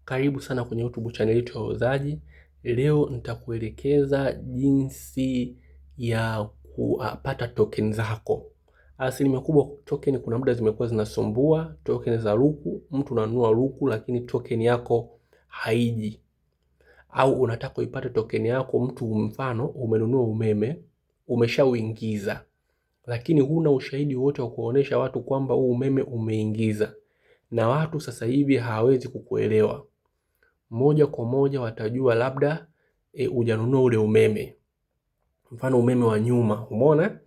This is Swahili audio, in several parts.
Karibu sana kwenye YouTube channel yetu ya Wauzaji. Leo nitakuelekeza jinsi ya kupata token zako. Asilimia kubwa token kuna muda zimekuwa zinasumbua, token za luku, mtu unanunua luku lakini token yako haiji. Au unataka uipate token yako, mtu mfano umenunua umeme, umeshauingiza, lakini huna ushahidi wote wa kuonesha watu kwamba huu umeme umeingiza. Na watu sasa hivi hawawezi kukuelewa. Moja kwa moja watajua labda hujanunua ule umeme, mfano umeme wa nyuma, umeona?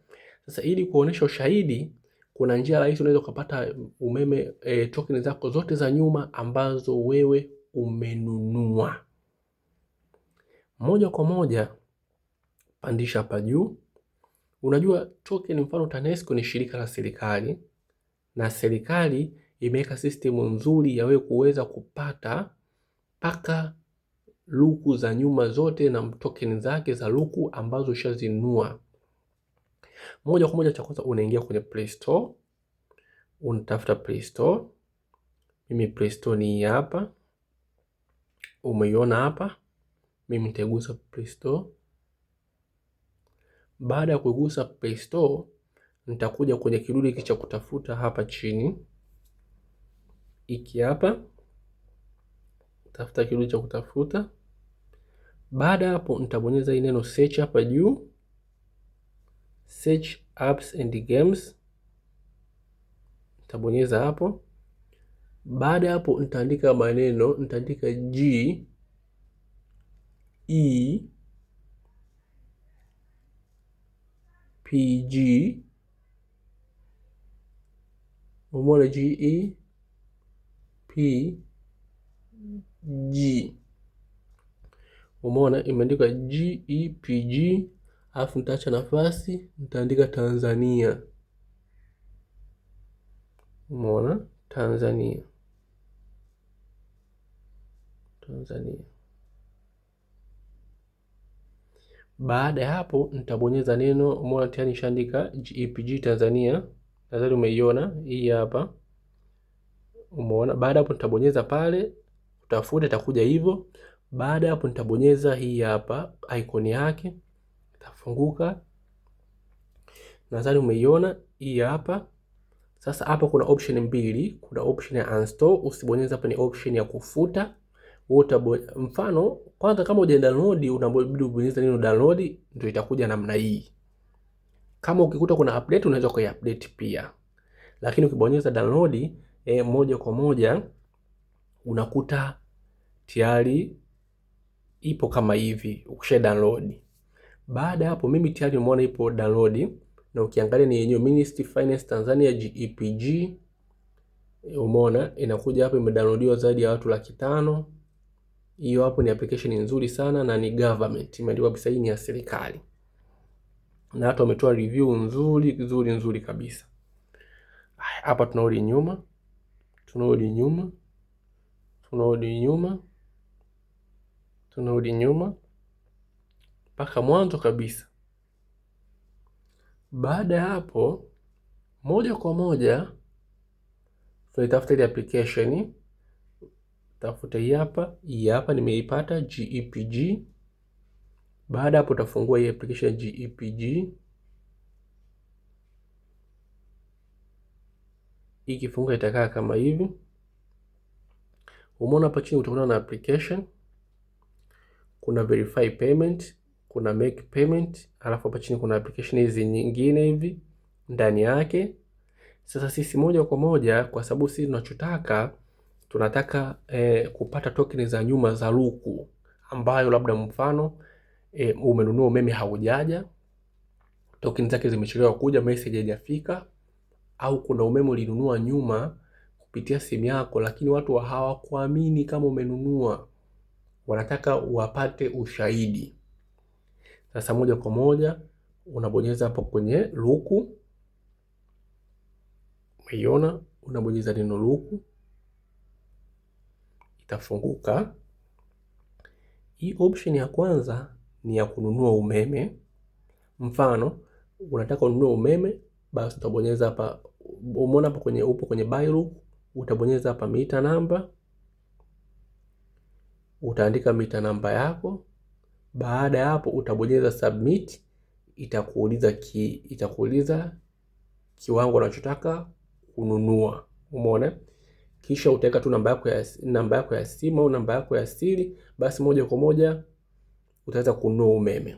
Sasa ili kuonesha ushahidi, kuna njia rahisi unaweza kupata umeme token zako zote za nyuma ambazo wewe umenunua. Moja kwa moja pandisha hapa juu. Unajua token mfano TANESCO ni shirika la serikali, na serikali imeweka system nzuri ya wewe kuweza kupata paka luku za nyuma zote na token zake za luku ambazo ushazinunua. Moja kwa moja cha kwanza unaingia kwenye Play Store. Unatafuta Play Store. Mimi Play Store ni hapa. Umeiona hapa. Mimi nitagusa Play Store. Baada ya kugusa Play Store, nitakuja kwenye kidude hiki cha kutafuta hapa chini. Iki hapa. Tafuta kidude cha kutafuta. Baada hapo nitabonyeza hii neno search hapa juu. Search apps and games. Nitabonyeza hapo. Baada hapo nitaandika maneno, nitaandika G E P G. Umeona G E P G. Umeona imeandika G E P G, alafu nitaacha nafasi, nitaandika Tanzania. Umeona Tanzania. Baada ya hapo nitabonyeza neno, umeona tayari nishaandika GEPG Tanzania. Nadhani umeiona hii hapa. Umeona? Baada hapo nitabonyeza pale, utafuta itakuja hivyo. Baada hapo nitabonyeza hii hapa icon yake, itafunguka. Nadhani umeiona hii hapa. Sasa hapa kuna option mbili, kuna option ya uninstall, usibonyeze hapa, ni option ya kufuta. Mfano kwanza kama uja download unabidi ubonyeze neno download, ndio itakuja namna hii. Kama ukikuta kuna update unaweza kuiupdate pia. Lakini ukibonyeza download moja kwa moja unakuta tayari ipo kama hivi ukisha download. Baada hapo mimi tayari umeona ipo download, na ukiangalia ni yenyewe Ministry Finance Tanzania GEPG. Umeona inakuja hapo imedownloadiwa zaidi ya watu 500,000. Hiyo hapo ni application nzuri sana na ni government, imeandikwa kabisa hii ni ya serikali. Na watu wametoa review nzuri kabisa. Hapa tunarudi nyuma mpaka mwanzo kabisa. Baada ya hapo moja kwa moja tunatafuta ile application. Tafuta hii hapa nimeipata GEPG. Baada hapo utafungua hii application GEPG. Ikifunga itakaa kama hivi. Umeona hapa chini utaona na application. Kuna verify payment, kuna make payment, alafu hapa chini kuna application hizi nyingine hivi ndani yake. Sasa sisi moja kwa moja, kwa sababu sisi tunataka kupata token za nyuma za luku, ambayo labda mfano umenunua umeme haujaja, token zake zimechelewa kuja, message haijafika, au kuna umeme ulinunua nyuma kupitia simu yako lakini watu hawakuamini kama umenunua, wanataka wapate ushahidi. Sasa moja kwa moja unabonyeza hapo kwenye luku. Umeiona? Unabonyeza neno luku, itafunguka. Hii option ya kwanza ni ya kununua umeme. Mfano unataka ununue umeme, basi utabonyeza hapa. Umeona hapo upo kwenye buy luku, utabonyeza hapa meter number. utaandika mita namba yako. Baada ya hapo utabonyeza submit, itakuuliza kiwango unachotaka kununua. Umeona? Kisha utaweka tu namba yako ya simu au namba yako ya siri, basi moja kwa moja utaweza kununua umeme.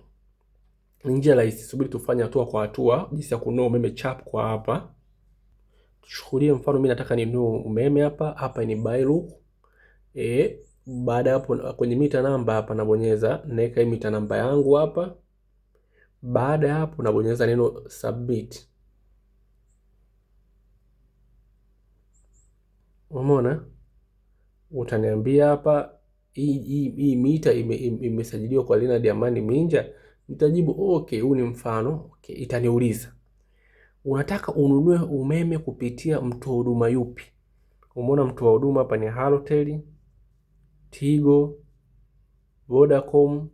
Ni njia rahisi. Subiri tufanye hatua kwa hatua jinsi ya kununua umeme chap kwa hapa. Tuchukulie mfano mimi nataka ninunue umeme hapa. Hapa ni buy look. Baada hapo kwenye mita namba hapa nabonyeza, naweka hii mita namba yangu hapa. Baada ya hapo nabonyeza neno submit. Umeona? Utaniambia hapa hii mita imesajiliwa kwa Leonard Amani Minja. Nitajibu okay, huu ni mfano. Okay, itaniuliza unataka ununue umeme kupitia mtoa huduma yupi? Umeona mtoa huduma hapa ni Halotel, Tigo, Vodacom,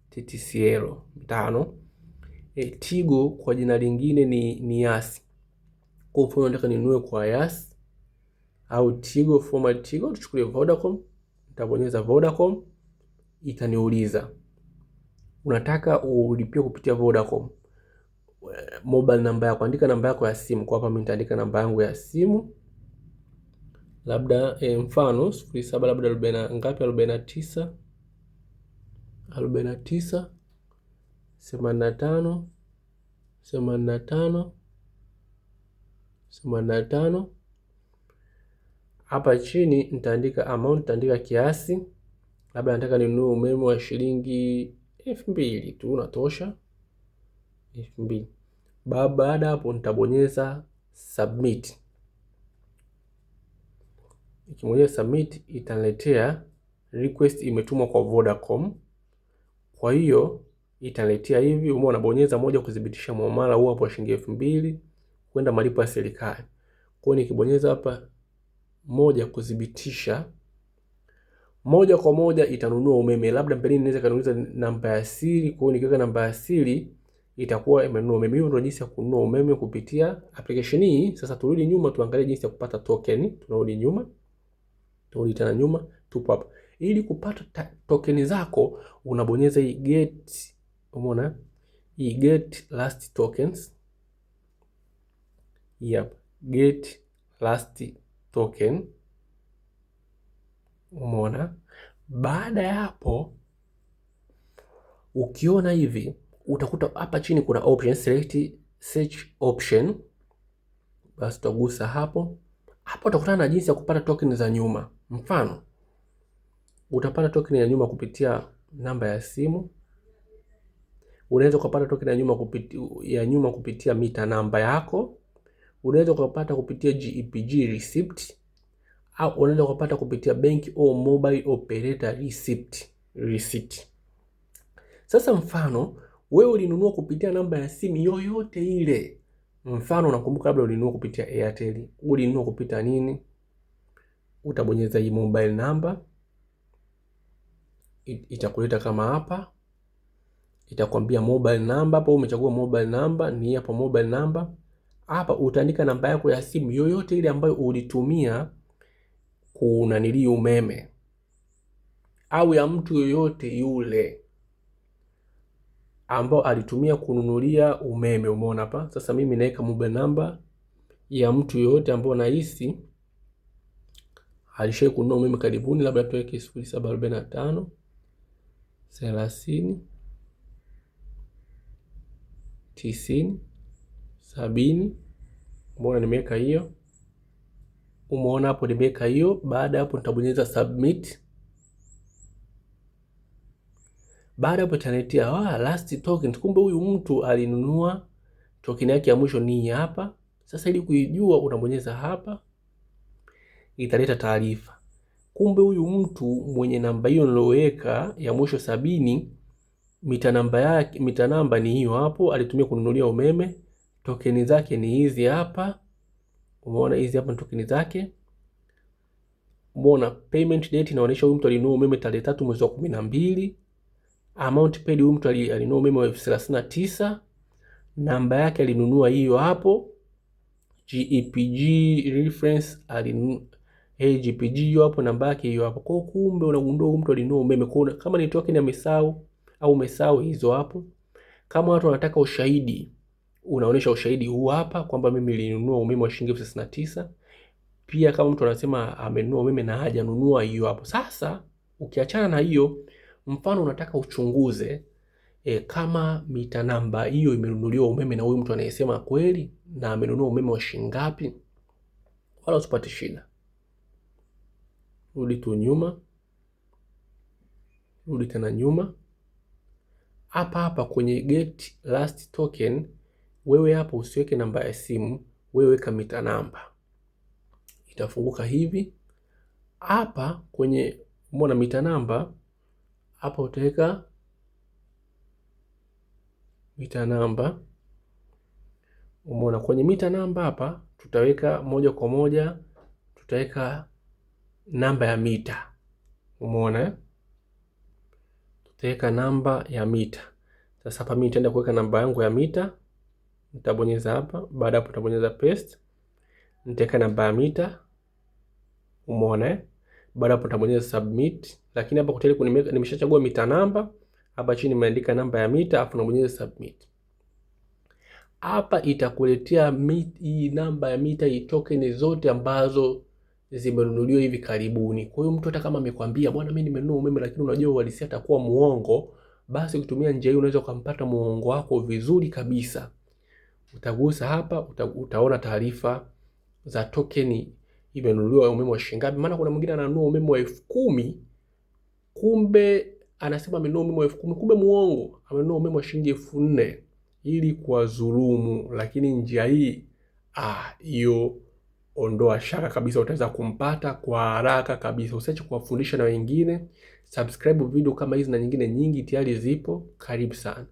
TTCL. Tano. Tigo kwa jina lingine ni Yas. Kwa mfano nataka ninunue kwa Yas au Tigo, format Tigo, tuchukulie Vodacom. Nitabonyeza Vodacom, itaniuliza unataka ulipie kupitia Vodacom. Mobile namba yako, andika namba yako ya simu. Kwa hapa mimi nitaandika namba yangu ya simu. Labda mfano 07 labda 40 ngapi, 49 85 85. Hapa chini nitaandika amount, nitaandika kiasi. Labda nataka ninunue umeme wa shilingi 2000 tu, unatosha 2000. Baada hapo nitabonyeza submit. Nikibonyeza submit itaniletea request imetumwa kwa Vodacom. Kwa hiyo itaniletea hivi, umeona, bonyeza moja kudhibitisha muamala huo hapo shilingi 2000 kwenda malipo ya serikali. Kwa hiyo nikibonyeza hapa moja kudhibitisha, moja kwa moja itanunua umeme. Labda mbeleni inaweza kaniuliza namba ya siri. Kwa hiyo nikiweka namba ya siri itakuwa imenunua umeme. Hiyo ndio jinsi ya kununua umeme kupitia application hii. Sasa turudi nyuma tuangalie jinsi ya kupata token. Tunarudi nyuma. Turudi tena nyuma, tupo hapa. Ili kupata token zako unabonyeza hii get. Umeona? Hii get last tokens. Yep, get last token. Umeona? Baada ya hapo ukiona hivi utakuta hapa chini kuna option, select search option. Basi utagusa hapo. Hapo utakutana na jinsi ya kupata token za nyuma. Mfano, utapata token ya nyuma kupitia namba ya simu. Unaweza kupata token ya nyuma kupitia mita namba yako. Unaweza kupata kupitia GEPG receipt, au unaweza kupata kupitia bank au mobile operator receipt. Sasa mfano, wewe ulinunua kupitia namba ya simu yoyote ile. Mfano unakumbuka labda ulinunua kupitia Airtel, ulinunua kupitia nini? Utabonyeza hii mobile number. Itakuleta kama hapa. Itakwambia mobile number, hapo umechagua mobile number, ni hapo mobile number. Hapa utaandika namba yako ya simu yoyote ile ambayo ulitumia kunanili umeme, au ya mtu yoyote yule ambao alitumia kununulia umeme. Umeona hapa? Sasa mimi naweka mobile number ya mtu yoyote ambao nahisi alishawahi kununua umeme karibuni. Labda tuweke 0745 30 90 70. Umeona nimeweka hiyo. Umeona hapo nimeweka hiyo. Baada hapo nitabonyeza submit. Baada hapo itaniletea last token. Kumbe huyu mtu alinunua token yake ya mwisho ni hapa. Sasa ili kuijua unabonyeza hapa. Italeta taarifa. Kumbe huyu mtu mwenye namba hiyo niloweka ya mwisho 70, mita namba ni hiyo hapo, alitumia kununulia umeme. Tokeni zake ni hizi hapa. Umeona hizi hapa tokeni zake. Umeona payment date inaonyesha huyu mtu alinunua umeme tarehe 3 mwezi wa 12. Amount paid, huyu mtu alinunua umeme wa 39. Namba yake alinunua hiyo hapo. GEPG reference GPG hiyo hapo, namba yake hiyo hapo. Kwa kumbe unagundua mtu alinunua umeme. Kwa kama ni token amesahau au umesahau hizo hapo. Kama watu wanataka ushahidi, unaonesha ushahidi huu hapa kwamba mimi nilinunua umeme wa shilingi 39,000. Pia kama mtu anasema amenunua umeme na hajanunua, hiyo hapo. Sasa ukiachana na hiyo, mfano unataka uchunguze kama mita namba hiyo imenunuliwa umeme na huyu mtu anayesema kweli na amenunua umeme wa shilingi ngapi, wala usipate shida. Rudi tu nyuma, rudi tena nyuma. Hapa kwenye get last token, wewe hapo usiweke namba ya simu, wewe weka mita namba. Itafunguka hivi. Hapa kwenye mbona mita namba, hapa utaweka mita namba. Umeona kwenye mita namba hapa tutaweka moja kwa moja, tutaweka namba ya mita. Umeona? Tutaweka namba ya mita. Sasa hapa mimi nitaenda kuweka namba yangu ya mita. Nitabonyeza hapa, baada hapo nitabonyeza paste. Nitaweka namba ya mita. Umeona? Baada hapo nitabonyeza submit. Lakini hapa kuteli nimeshachagua mita namba. Hapa chini nimeandika namba ya mita, afu nabonyeza submit. Hapa itakuletea hii namba ya mita, hii token zote ambazo zimenunuliwa hivi karibuni. Kwa hiyo mtu hata kama amekwambia bwana mimi nimenunua umeme, lakini unajua uhalisia atakuwa muongo, basi kutumia njia hii unaweza kumpata muongo wako vizuri kabisa. Utagusa hapa, utaona taarifa za token imenunuliwa umeme wa shilingi ngapi. Maana kuna mwingine ananunua umeme wa 10,000, kumbe anasema amenunua umeme wa 10,000, kumbe muongo, amenunua umeme wa shilingi 4,000 ili kuwadhulumu. Lakini njia hii hiyo ondoa shaka kabisa, utaweza kumpata kwa haraka kabisa. Usiache kuwafundisha na wengine. Subscribe video kama hizi na nyingine nyingi tayari zipo. Karibu sana.